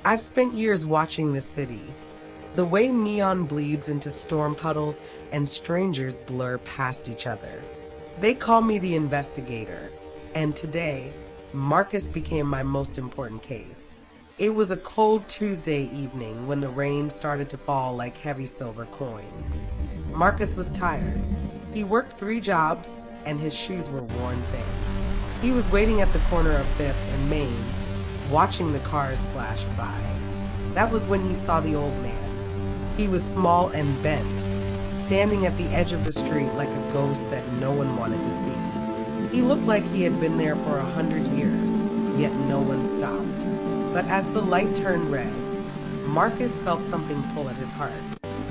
I've spent years watching this city. The way neon bleeds into storm puddles and strangers blur past each other. They call me the Investigator, and today, Marcus became my most important case. It was a cold Tuesday evening when the rain started to fall like heavy silver coins. Marcus was tired. He worked 3 jobs, and his shoes were worn thin. He was waiting at the corner of 5th and Main, watching the cars flash by. That was when he saw the old man. He was small and bent, standing at the edge of the street like a ghost that no one wanted to see. He looked like he had been there for 100 years, yet no one stopped. But as the light turned red, Marcus felt something pull at his heart.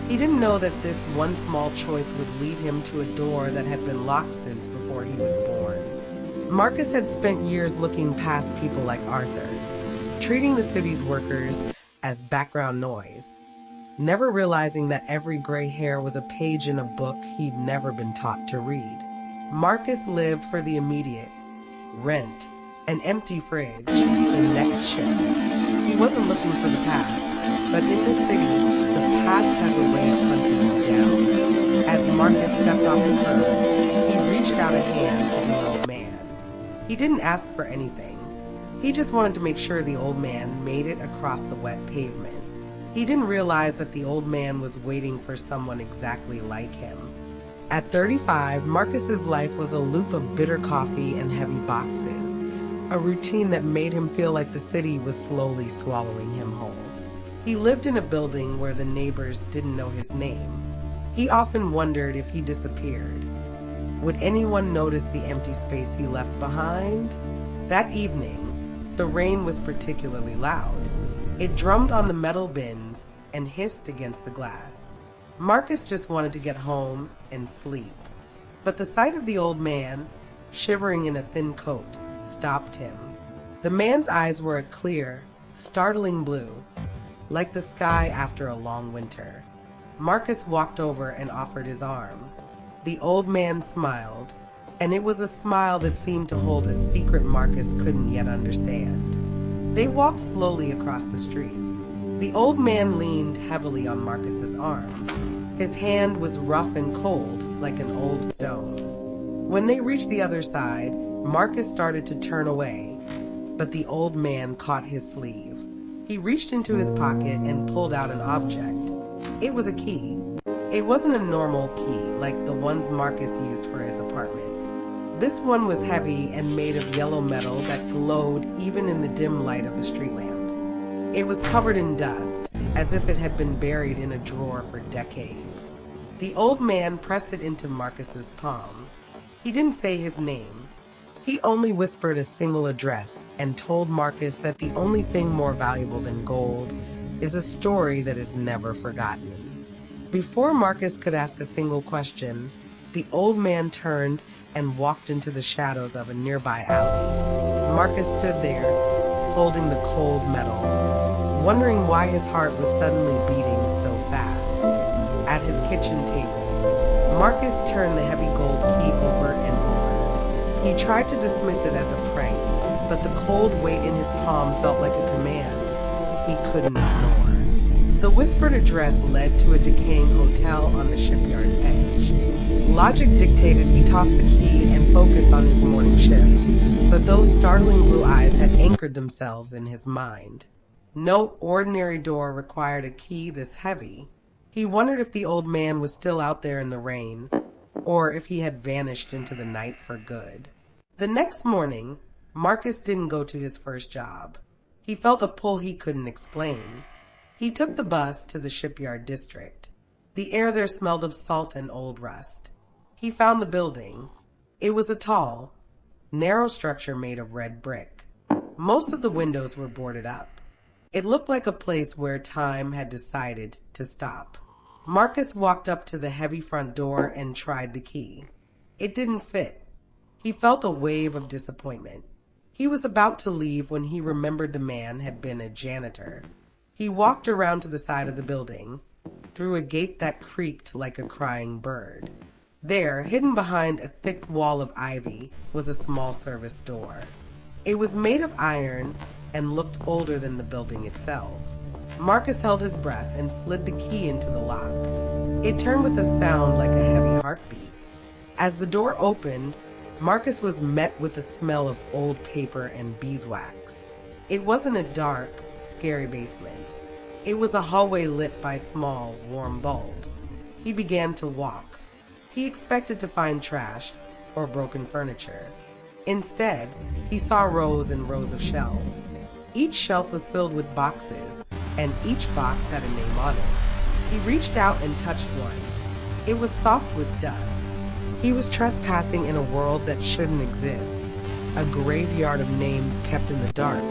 He didn't know that this one small choice would lead him to a door that had been locked since before he was born. Marcus had spent years looking past people like Arthur, treating the city's workers as background noise, never realizing that every gray hair was a page in a book he'd never been taught to read. Marcus lived for the immediate: rent, an empty fridge, the next shift. He wasn't looking for the past, but in this city, the past has a way of hunting you down. As Marcus stepped off the curb, he reached out a hand to the old man. He didn't ask for anything. He just wanted to make sure the old man made it across the wet pavement. He didn't realize that the old man was waiting for someone exactly like him. At 35, Marcus's life was a loop of bitter coffee and heavy boxes, a routine that made him feel like the city was slowly swallowing him whole. He lived in a building where the neighbors didn't know his name. He often wondered if he disappeared. Would anyone notice the empty space he left behind? That evening, the rain was particularly loud. It drummed on the metal bins and hissed against the glass. Marcus just wanted to get home and sleep. But the sight of the old man, shivering in a thin coat, stopped him. The man's eyes were a clear, startling blue, like the sky after a long winter. Marcus walked over and offered his arm. The old man smiled, and it was a smile that seemed to hold a secret Marcus couldn't yet understand. They walked slowly across the street. The old man leaned heavily on Marcus's arm. His hand was rough and cold, like an old stone. When they reached the other side, Marcus started to turn away, but the old man caught his sleeve. He reached into his pocket and pulled out an object. It was a key. It wasn't a normal key like the ones Marcus used for his apartment. This one was heavy and made of yellow metal that glowed even in the dim light of the street lamps. It was covered in dust, as if it had been buried in a drawer for decades. The old man pressed it into Marcus's palm. He didn't say his name. He only whispered a single address and told Marcus that the only thing more valuable than gold is a story that is never forgotten. Before Marcus could ask a single question, the old man turned and walked into the shadows of a nearby alley. Marcus stood there, holding the cold metal, wondering why his heart was suddenly beating so fast. At his kitchen table, Marcus turned the heavy gold key over and over. He tried to dismiss it as a prank, but the cold weight in his palm felt like a command he couldn't ignore. The whispered address led to a decaying hotel on the shipyard's edge. Logic dictated he toss the key and focus on his morning shift, but those startling blue eyes had anchored themselves in his mind. No ordinary door required a key this heavy. He wondered if the old man was still out there in the rain, or if he had vanished into the night for good. The next morning, Marcus didn't go to his first job. He felt a pull he couldn't explain. He took the bus to the shipyard district. The air there smelled of salt and old rust. He found the building. It was a tall, narrow structure made of red brick. Most of the windows were boarded up. It looked like a place where time had decided to stop. Marcus walked up to the heavy front door and tried the key. It didn't fit. He felt a wave of disappointment. He was about to leave when he remembered the man had been a janitor. He walked around to the side of the building, through a gate that creaked like a crying bird. There, hidden behind a thick wall of ivy, was a small service door. It was made of iron and looked older than the building itself. Marcus held his breath and slid the key into the lock. It turned with a sound like a heavy heartbeat. As the door opened, Marcus was met with the smell of old paper and beeswax. It wasn't a dark, scary basement. It was a hallway lit by small, warm bulbs. He began to walk. He expected to find trash or broken furniture. Instead, he saw rows and rows of shelves. Each shelf was filled with boxes, and each box had a name on it. He reached out and touched one. It was soft with dust. He was trespassing in a world that shouldn't exist, a graveyard of names kept in the dark,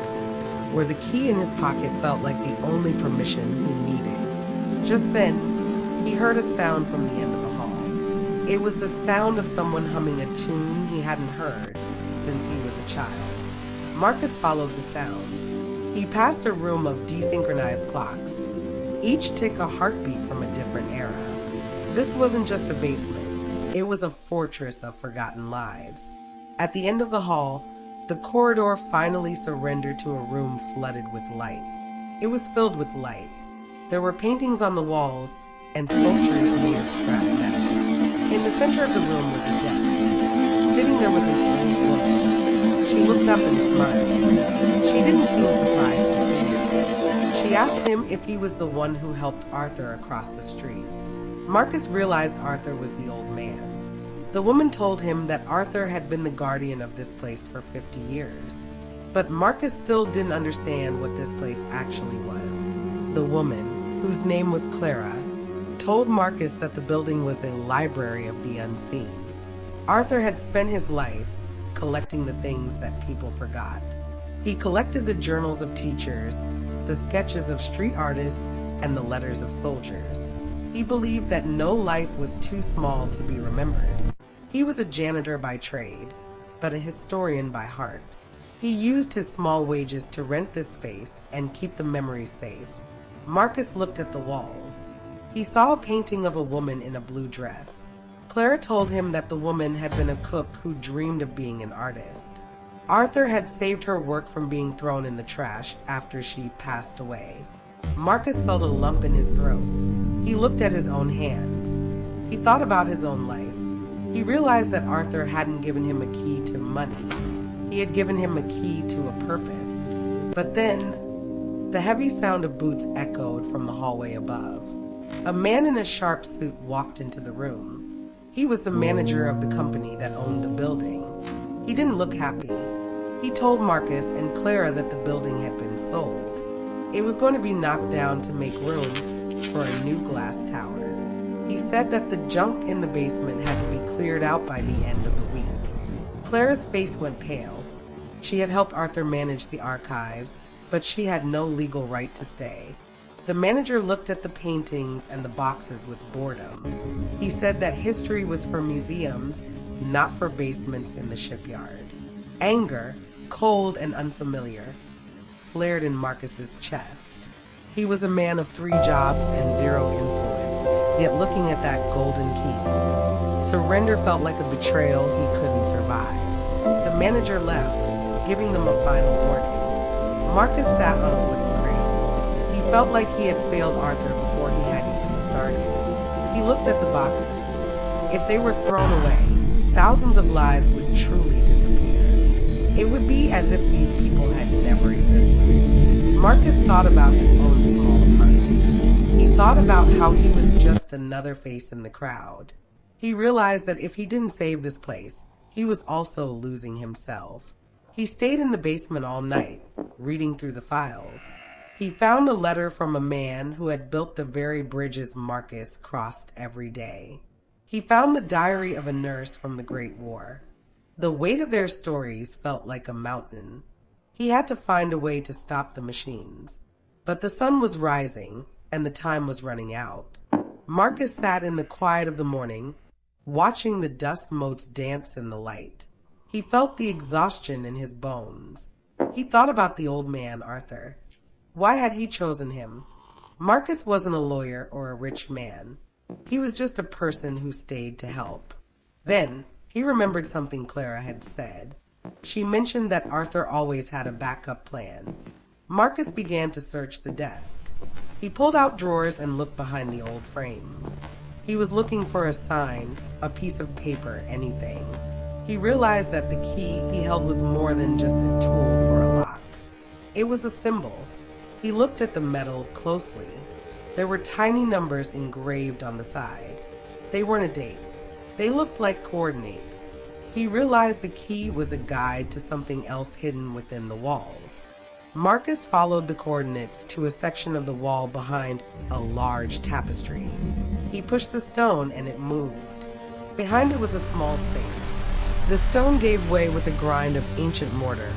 where the key in his pocket felt like the only permission he needed. Just then, he heard a sound from the end of the hall. It was the sound of someone humming a tune he hadn't heard since he was a child. Marcus followed the sound. He passed a room of desynchronized clocks, each tick a heartbeat from a different era. This wasn't just a basement. It was a fortress of forgotten lives. At the end of the hall, the corridor finally surrendered to a room flooded with light. It was filled with light. There were paintings on the walls and sculptures made of scrap metal. In the center of the room was a desk. Sitting there was an old woman. She looked up and smiled. She didn't seem surprised to see him. She asked him if he was the one who helped Arthur across the street. Marcus realized Arthur was the old man. The woman told him that Arthur had been the guardian of this place for 50 years. But Marcus still didn't understand what this place actually was. The woman, whose name was Clara, told Marcus that the building was a library of the unseen. Arthur had spent his life collecting the things that people forgot. He collected the journals of teachers, the sketches of street artists, and the letters of soldiers. He believed that no life was too small to be remembered. He was a janitor by trade, but a historian by heart. He used his small wages to rent this space and keep the memories safe. Marcus looked at the walls. He saw a painting of a woman in a blue dress. Clara told him that the woman had been a cook who dreamed of being an artist. Arthur had saved her work from being thrown in the trash after she passed away. Marcus felt a lump in his throat. He looked at his own hands. He thought about his own life. He realized that Arthur hadn't given him a key to money. He had given him a key to a purpose. But then, the heavy sound of boots echoed from the hallway above. A man in a sharp suit walked into the room. He was the manager of the company that owned the building. He didn't look happy. He told Marcus and Clara that the building had been sold. It was going to be knocked down to make room for a new glass tower. He said that the junk in the basement had to be cleared out by the end of the week. Clara's face went pale. She had helped Arthur manage the archives, but she had no legal right to stay. The manager looked at the paintings and the boxes with boredom. He said that history was for museums, not for basements in the shipyard. Anger, cold and unfamiliar, flared in Marcus's chest. He was a man of 3 jobs and 0 influence, yet looking at that golden key, surrender felt like a betrayal he couldn't survive. The manager left, giving them a final warning. Marcus sat on a wooden crate. He felt like he had failed Arthur before he had even started. He looked at the boxes. If they were thrown away, thousands of lives would truly disappear. It would be as if these people had never existed. Marcus thought about his own small apartment. He thought about how he was just another face in the crowd. He realized that if he didn't save this place, he was also losing himself. He stayed in the basement all night, reading through the files. He found a letter from a man who had built the very bridges Marcus crossed every day. He found the diary of a nurse from the Great War. The weight of their stories felt like a mountain. He had to find a way to stop the machines. But the sun was rising, and the time was running out. Marcus sat in the quiet of the morning, watching the dust motes dance in the light. He felt the exhaustion in his bones. He thought about the old man, Arthur. Why had he chosen him? Marcus wasn't a lawyer or a rich man. He was just a person who stayed to help. Then, he remembered something Clara had said. She mentioned that Arthur always had a backup plan. Marcus began to search the desk. He pulled out drawers and looked behind the old frames. He was looking for a sign, a piece of paper, anything. He realized that the key he held was more than just a tool for a lock. It was a symbol. He looked at the metal closely. There were tiny numbers engraved on the side. They weren't a date. They looked like coordinates. He realized the key was a guide to something else hidden within the walls. Marcus followed the coordinates to a section of the wall behind a large tapestry. He pushed the stone and it moved. Behind it was a small safe. The stone gave way with a grind of ancient mortar,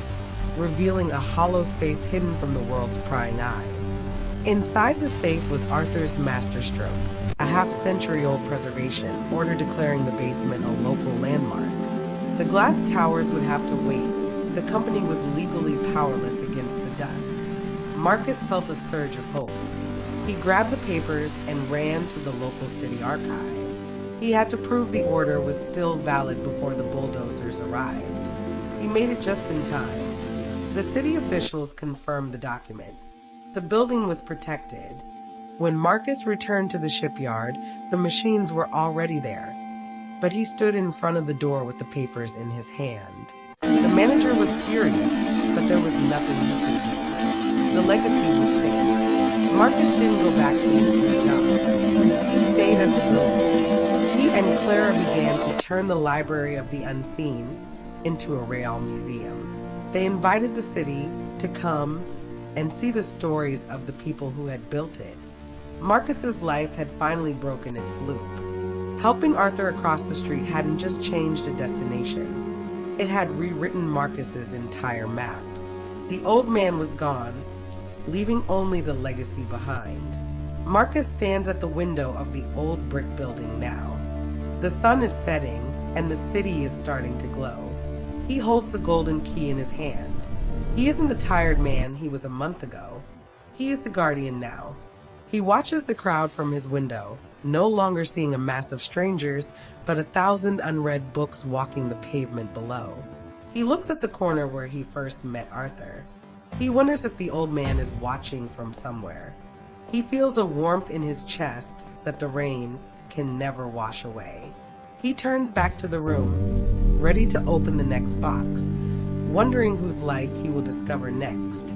revealing a hollow space hidden from the world's prying eyes. Inside the safe was Arthur's masterstroke, a half-century-old preservation, order declaring the basement a local landmark. The glass towers would have to wait. The company was legally powerless against the dust. Marcus felt a surge of hope. He grabbed the papers and ran to the local city archive. He had to prove the order was still valid before the bulldozers arrived. He made it just in time. The city officials confirmed the document. The building was protected. When Marcus returned to the shipyard, the machines were already there, but he stood in front of the door with the papers in his hand. The manager was furious, but there was nothing he could do. The legacy was safe. Marcus didn't go back to his three jobs. He stayed at the building. He and Clara began to turn the Library of the Unseen into a real museum. They invited the city to come and see the stories of the people who had built it. Marcus's life had finally broken its loop. Helping Arthur across the street hadn't just changed a destination. It had rewritten Marcus's entire map. The old man was gone, leaving only the legacy behind. Marcus stands at the window of the old brick building now. The sun is setting, and the city is starting to glow. He holds the golden key in his hand. He isn't the tired man he was a month ago. He is the guardian now. He watches the crowd from his window, no longer seeing a mass of strangers, but 1,000 unread books walking the pavement below. He looks at the corner where he first met Arthur. He wonders if the old man is watching from somewhere. He feels a warmth in his chest that the rain can never wash away. He turns back to the room, ready to open the next box, wondering whose life he will discover next.